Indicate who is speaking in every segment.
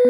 Speaker 1: तो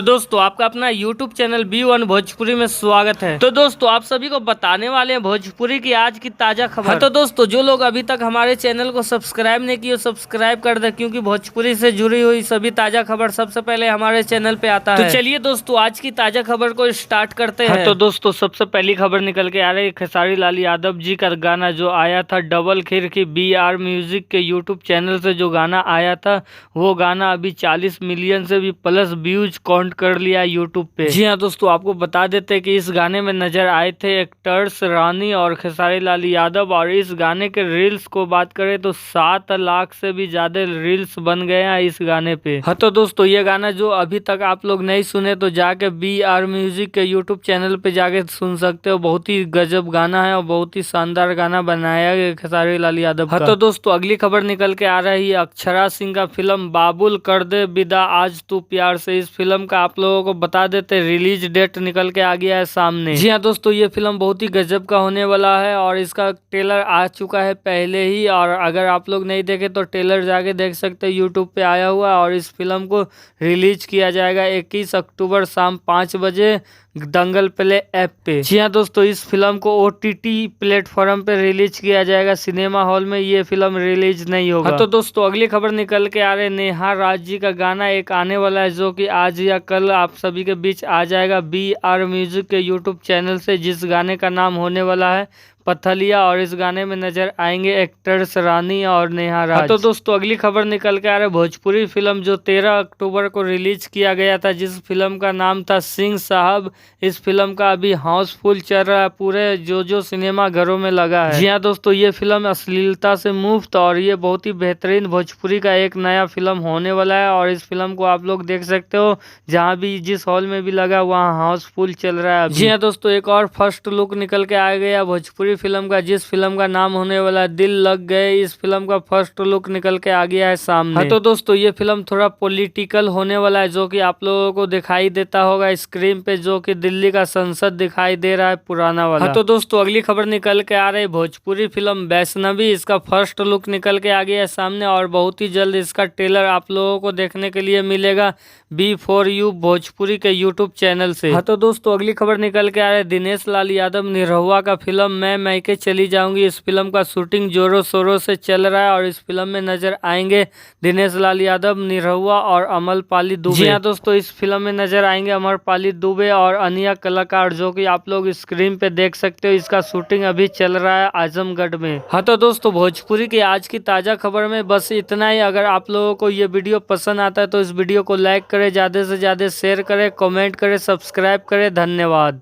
Speaker 1: दोस्तों आपका अपना YouTube चैनल B1 भोजपुरी में स्वागत है। तो दोस्तों आप सभी को बताने वाले हैं भोजपुरी की आज की ताजा खबर। हाँ तो दोस्तों जो लोग अभी तक हमारे चैनल को सब्सक्राइब नहीं किए सब्सक्राइब कर दे, क्योंकि भोजपुरी से जुड़ी हुई सभी ताजा खबर सबसे पहले हमारे चैनल पे आता है। तो चलिए दोस्तों आज की ताजा खबर को स्टार्ट करते हैं। तो दोस्तों सबसे पहली खबर निकल के आ रही है खेसारी लाल यादव जी का गाना जो आया था डबल खीर की BR म्यूजिक के यूट्यूब चैनल से जो गाना आया था, वो गाना अभी 40 मिलियन से भी प्लस व्यूज कर लिया यूट्यूब पे। जी हाँ दोस्तों आपको बता देते हैं कि इस गाने में नजर आए थे एक्टर्स रानी और खेसारी लाल यादव, और इस गाने के रील्स को बात करें तो 7 लाख से भी ज्यादा रील्स बन गए हैं इस गाने पे। हाँ तो दोस्तों ये गाना जो अभी तक आप लोग नहीं सुने तो जाके BR म्यूजिक के यूट्यूब चैनल पे जाके सुन सकते हो। बहुत ही गजब गाना है और बहुत ही शानदार गाना बनाया गया खेसारी लाल यादव। हाँ तो दोस्तों अगली खबर निकल के आ रही है अक्षरा सिंह का फिल्म बाबुल कर दे विदा आज तू प्यार से। इस फिल्म का आप लोगों को बता देते रिलीज डेट निकल के आ गया है सामने। जी हाँ दोस्तों ये फिल्म बहुत ही गजब का होने वाला है और इसका ट्रेलर आ चुका है पहले ही, और अगर आप लोग नहीं देखे तो ट्रेलर जाके देख सकते हैं, यूट्यूब पे आया हुआ है। और इस फिल्म को रिलीज किया जाएगा 21 अक्टूबर शाम 5 बजे दंगल प्ले ऐप पे। जी हाँ दोस्तों इस फिल्म को OTT प्लेटफॉर्म पे रिलीज किया जाएगा, सिनेमा हॉल में ये फिल्म रिलीज नहीं होगा। हाँ तो दोस्तों अगली खबर निकल के आ रहे नेहा राज जी का गाना एक आने वाला है जो कि आज या कल आप सभी के बीच आ जाएगा BR म्यूजिक के यूट्यूब चैनल से, जिस गाने का नाम होने वाला है पथलिया, और इस गाने में नजर आएंगे एक्टर्स रानी और नेहा राज। हाँ तो दोस्तों अगली खबर निकल के आ रहा है भोजपुरी फिल्म जो 13 अक्टूबर को रिलीज किया गया था, जिस फिल्म का नाम था सिंह साहब। इस फिल्म का अभी हाउसफुल चल रहा है पूरे जो सिनेमा घरों में लगा है। जी हाँ दोस्तों ये फिल्म अश्लीलता से मुक्त और ये बहुत ही बेहतरीन भोजपुरी का एक नया फिल्म होने वाला है, और इस फिल्म को आप लोग देख सकते हो जहाँ भी जिस हॉल में भी लगा वहाँ हाउसफुल चल रहा है। जी हाँ दोस्तों एक और फर्स्ट लुक निकल के आ गया भोजपुरी फिल्म का, जिस फिल्म का नाम होने वाला है दिल लग गए। इस फिल्म का फर्स्ट लुक निकल के आ गया है सामने। हाँ तो दोस्तों ये फिल्म थोड़ा पॉलिटिकल होने वाला है, जो कि आप लोगों को दिखाई देता होगा स्क्रीन पे, जो कि दिल्ली का संसद दिखाई दे रहा है पुराना वाला। हाँ तो दोस्तों अगली खबर निकल के आ रही भोजपुरी फिल्म वैष्णवी। इसका फर्स्ट लुक निकल के आ गया है सामने, और बहुत ही जल्द इसका ट्रेलर आप लोगों को देखने के लिए मिलेगा B4U भोजपुरी के यूट्यूब चैनल से। हाँ तो दोस्तों अगली खबर निकल के आ रहे दिनेश लाल यादव निरहुआ का फिल्म मैं मैके चली जाऊंगी। इस फिल्म का शूटिंग जोरों शोरों से चल रहा है, और इस फिल्म में नजर आएंगे दिनेश लाल यादव, निरहुआ और अमरपाली दुबे। जी हाँ दोस्तों इस फिल्म में नजर आएंगे अमरपाली दुबे और अनिया कलाकार, जो कि आप लोग स्क्रीन पे देख सकते हो। इसका शूटिंग अभी चल रहा है आजमगढ़ में। हाँ तो दोस्तों भोजपुरी की आज की ताजा खबर में बस इतना ही। अगर आप लोगों को ये वीडियो पसंद आता है तो इस वीडियो को लाइक करें, ज्यादा से ज्यादा शेयर करें, कमेंट करें, सब्सक्राइब करें। धन्यवाद।